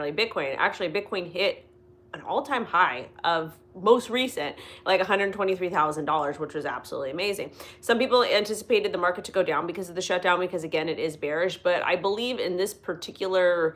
entirely Bitcoin. Actually, Bitcoin hit an all-time high of most recent, like $123,000, which was absolutely amazing. Some people anticipated the market to go down because of the shutdown, because again, it is bearish, but I believe in this particular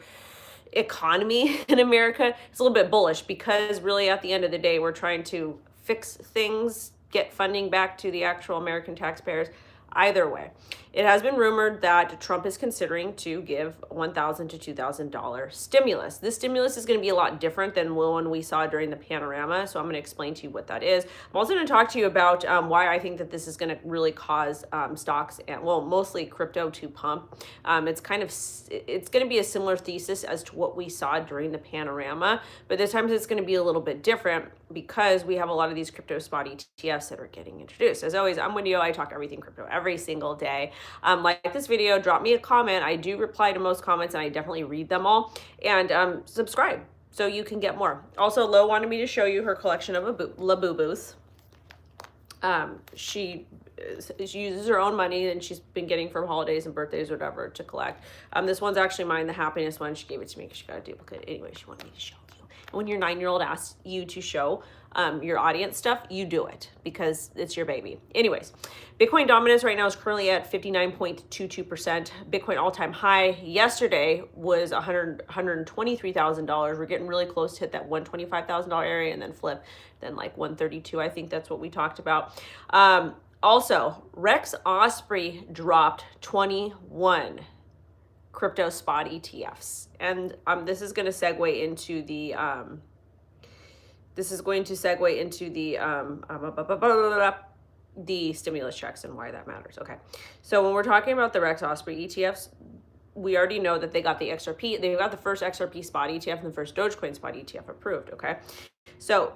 economy in America, it's a little bit bullish, because really at the end of the day, we're trying to fix things, get funding back to the actual American taxpayers. Either way, it has been rumored that Trump is considering to give $1,000 to $2,000 stimulus. This stimulus is going to be a lot different than the one we saw during the panorama, so I'm going to explain to you what that is. I'm also going to talk to you about why I think that this is going to really cause stocks, and well, mostly crypto, to pump. It's going to be a similar thesis as to what we saw during the panorama, but this time it's going to be a little bit different, because we have a lot of these crypto spot ETFs that are getting introduced. As always, I'm WendyO. I talk everything crypto every single day. Like this video, drop me a comment. I do reply to most comments, and I definitely read them all. And subscribe so you can get more. Also, Lo wanted me to show you her collection of Labubus. She uses her own money, and she's been getting from holidays and birthdays or whatever to collect. This one's actually mine, the happiness one. She gave it to me because she got a duplicate. Anyway, she wanted me to show you. And when your 9-year-old asks you to show your audience stuff, you do it because it's your baby. Anyways, Bitcoin dominance right now is currently at 59.22%. Bitcoin all-time high yesterday was $123,000. We're getting really close to hit that $125,000 area, and then flip, then like 132. I think that's what we talked about. Also, Rex Osprey dropped 21 crypto spot ETFs, and this is going to segue into the the stimulus checks and why that matters. Okay, so when we're talking about the Rex Osprey ETFs, we already know that they got the XRP, they got the first XRP spot ETF and the first Dogecoin spot ETF approved. Okay, so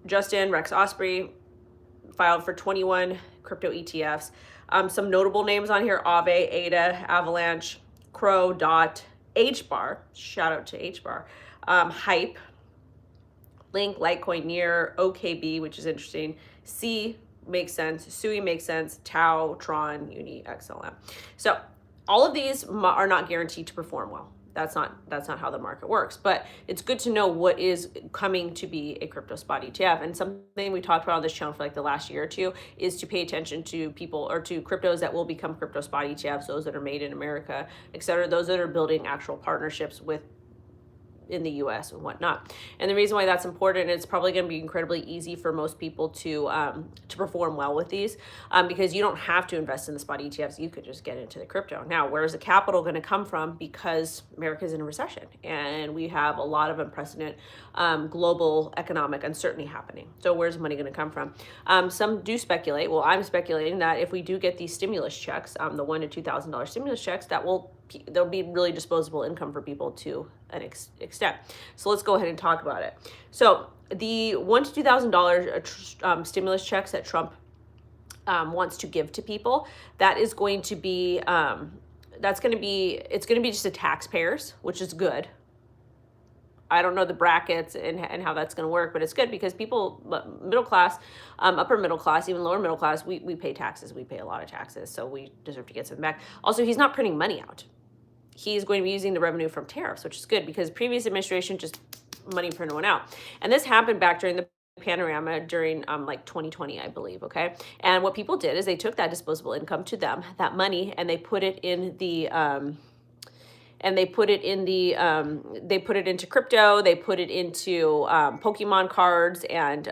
Justin Rex Osprey filed for 21 crypto ETFs. Some notable names on here: Aave, ADA, Avalanche, Crow, Dot, HBAR, shout out to HBAR, Hype, Link, Litecoin, Near, OKB, which is interesting, C makes sense, SUI makes sense, Tau, Tron, Uni, XLM. So all of these are not guaranteed to perform well. That's not how the market works, but it's good to know what is coming to be a crypto spot ETF. And something we talked about on this channel for like the last year or two is to pay attention to people, or to cryptos that will become crypto spot ETFs, those that are made in America, etc., those that are building actual partnerships with in the US and whatnot. And the reason why that's important, it's probably going to be incredibly easy for most people to perform well with these, because you don't have to invest in the spot ETFs. You could just get into the crypto. Now, where's the capital going to come from? Because America's in a recession, and we have a lot of unprecedented global economic uncertainty happening. So where's the money going to come from? Some do speculate. Well, I'm speculating that if we do get these stimulus checks, the $1,000 to $2,000 stimulus checks, there'll be really disposable income for people to an extent. So let's go ahead and talk about it. So the $1,000 to $2,000 stimulus checks that Trump wants to give to people, that is going to be it's going to be just the taxpayers, which is good. I don't know the brackets and how that's going to work, but it's good because people, middle class, upper middle class, even lower middle class, we pay taxes. We pay a lot of taxes, so we deserve to get something back. Also, he's not printing money out. He's going to be using the revenue from tariffs, which is good because previous administration just money printed one out. And this happened back during the panorama during like 2020, I believe. Okay. And what people did is they took that disposable income to them, that money, and they put it in the, they put it into crypto, they put it into Pokemon cards and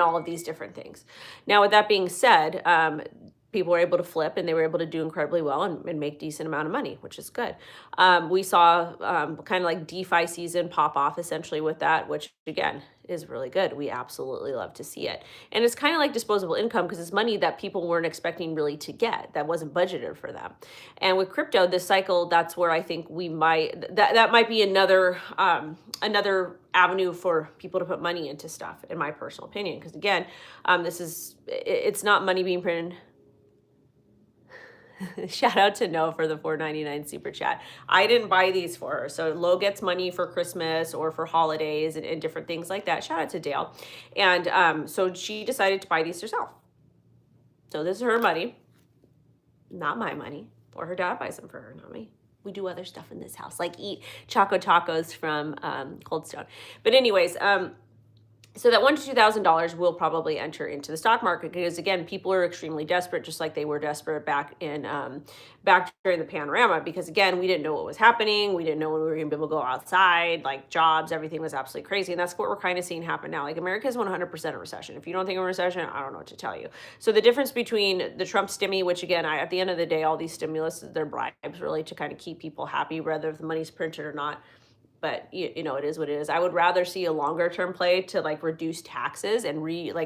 all of these different things. Now, with that being said, people were able to flip, and they were able to do incredibly well and make decent amount of money, which is good. We saw kind of like DeFi season pop off essentially with that, which again is really good. We absolutely love to see it. And it's kind of like disposable income because it's money that people weren't expecting really to get, that wasn't budgeted for them. And with crypto, this cycle, that's where I think we might, that might be another avenue for people to put money into stuff, in my personal opinion. Because again, it's not money being printed. Shout out to No for the $4.99 super chat. I didn't buy these for her. So Lo gets money for Christmas or for holidays and different things like that. Shout out to Dale. And so she decided to buy these herself. So this is her money, not my money. Or her dad buys them for her, not me. we do other stuff in this house, like eat Choco Tacos from Cold Stone. But anyways, so that $1,000 to $2,000 will probably enter into the stock market because, again, people are extremely desperate, just like they were desperate back during the panorama. Because, again, we didn't know what was happening. We didn't know when we were going to be able to go outside, like jobs, everything was absolutely crazy. And that's what we're kind of seeing happen now. Like, America is 100% a recession. If you don't think of a recession, I don't know what to tell you. So the difference between the Trump stimmy, which, again, at the end of the day, all these stimulus, they're bribes really to kind of keep people happy, whether if the money's printed or not. But you know, it is what it is. I would rather see a longer term play to like reduce taxes and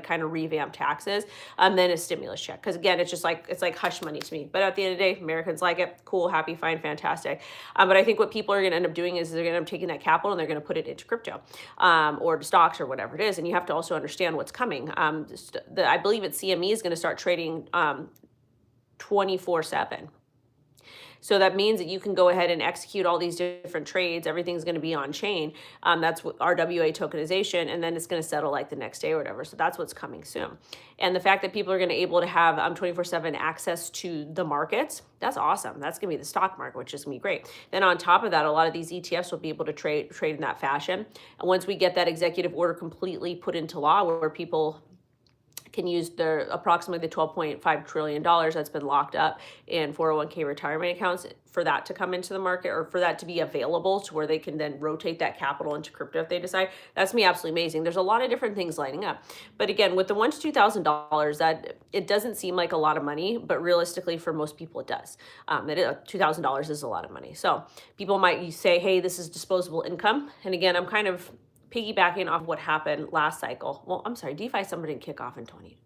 kind of revamp taxes than a stimulus check. Because again, it's like hush money to me. But at the end of the day, Americans like it. Cool, happy, fine, fantastic. But I think what people are going to end up doing is they're going to end up taking that capital and they're going to put it into crypto or stocks or whatever it is. And you have to also understand what's coming. I believe CME is going to start trading 24/7. So that means that you can go ahead and execute all these different trades. Everything's going to be on chain. That's what RWA tokenization, and then it's going to settle like the next day or whatever. So that's what's coming soon. And the fact that people are going to be able to have 24/7 access to the markets, that's awesome. That's going to be the stock market, which is going to be great. Then on top of that, a lot of these ETFs will be able to trade in that fashion. And once we get that executive order completely put into law where people can use approximately the $12.5 trillion that's been locked up in 401k retirement accounts for that to come into the market or for that to be available to where they can then rotate that capital into crypto if they decide. That's me absolutely amazing. There's a lot of different things lining up. But again, with the $1,000 to $2,000, that it doesn't seem like a lot of money, but realistically for most people it does. $2,000 is a lot of money. So people might say, hey, this is disposable income. And again, I'm kind of piggybacking off what happened last cycle. Well, I'm sorry, DeFi summer didn't kick off in 2020.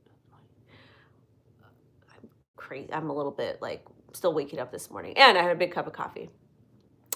I'm crazy. I'm a little bit like still waking up this morning. And I had a big cup of coffee.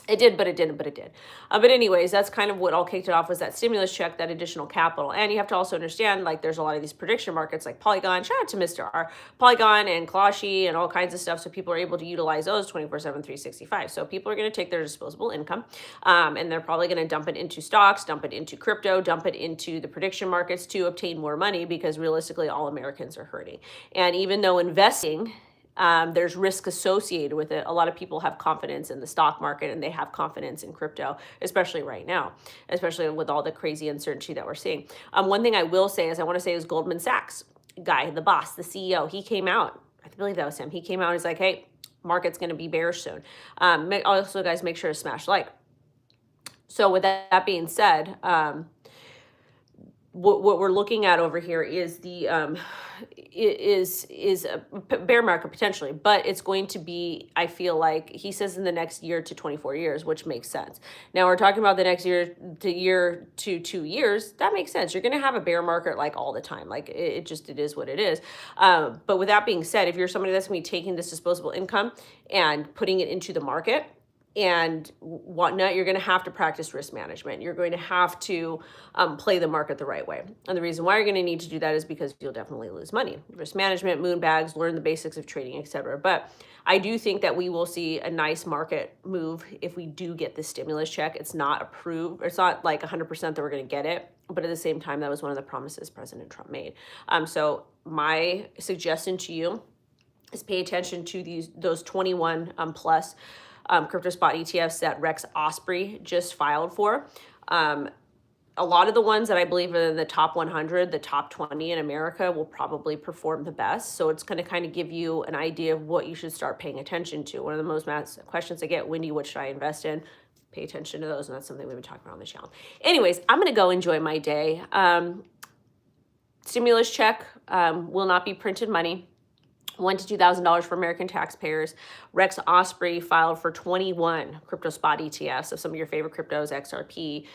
It did, but it didn't, but it did. But anyways, that's kind of what all kicked it off was that stimulus check, that additional capital. And you have to also understand, like, there's a lot of these prediction markets like Polygon, shout out to Mr. R, Polygon and Closhi and all kinds of stuff. So people are able to utilize those 24/7, 365. So people are going to take their disposable income and they're probably going to dump it into stocks, dump it into crypto, dump it into the prediction markets to obtain more money because realistically, all Americans are hurting. And even though investing, there's risk associated with it. A lot of people have confidence in the stock market and they have confidence in crypto, especially right now, especially with all the crazy uncertainty that we're seeing. One thing I will say is Goldman Sachs guy, the boss, the CEO, he came out, I believe that was him. He came out and he's like, hey, market's going to be bearish soon. Also, guys, make sure to smash like. So with that being said, what we're looking at over here is the is a bear market potentially, but it's going to be, I feel like he says in the next year to 24 years, which makes sense. Now we're talking about the next year to 2 years. That makes sense. You're going to have a bear market like all the time. Like it is what it is. But with that being said, if you're somebody that's going to be taking this disposable income and putting it into the market and whatnot, you're going to have to practice risk management. You're going to have to play the market the right way. And the reason why you're going to need to do that is because you'll definitely lose money. Risk management, moon bags, learn the basics of trading, etc. But I do think that we will see a nice market move if we do get the stimulus check. It's not approved. It's not like 100% that we're going to get it. But at the same time, that was one of the promises President Trump made. So my suggestion to you is pay attention to those 21 plus crypto spot ETFs that Rex Osprey just filed for. A lot of the ones that I believe are in the top 100, the top 20 in America will probably perform the best. So it's going to kind of give you an idea of what you should start paying attention to. One of the most questions I get, Wendy, what should I invest in? Pay attention to those. And that's something we've been talking about on the channel. Anyways, I'm going to go enjoy my day. Stimulus check will not be printed money. $1,000 to $2,000 for American taxpayers. Rex Osprey filed for 21 crypto spot ETFs of some of your favorite cryptos, XRP,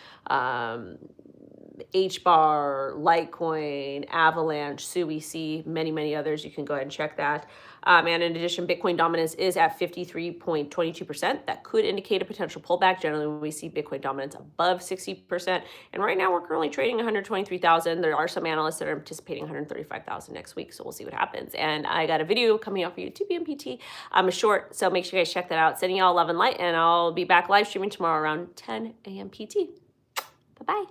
HBAR, Litecoin, Avalanche, SUI, many, many others. You can go ahead and check that. And in addition, Bitcoin dominance is at 53.22%. That could indicate a potential pullback. Generally, when we see Bitcoin dominance above 60%. And right now, we're currently trading 123,000. There are some analysts that are anticipating 135,000 next week. So we'll see what happens. And I got a video coming out for you, 2 p.m. PT. A short, so make sure you guys check that out. Sending y'all love and light. And I'll be back live streaming tomorrow around 10 a.m. PT. Bye-bye.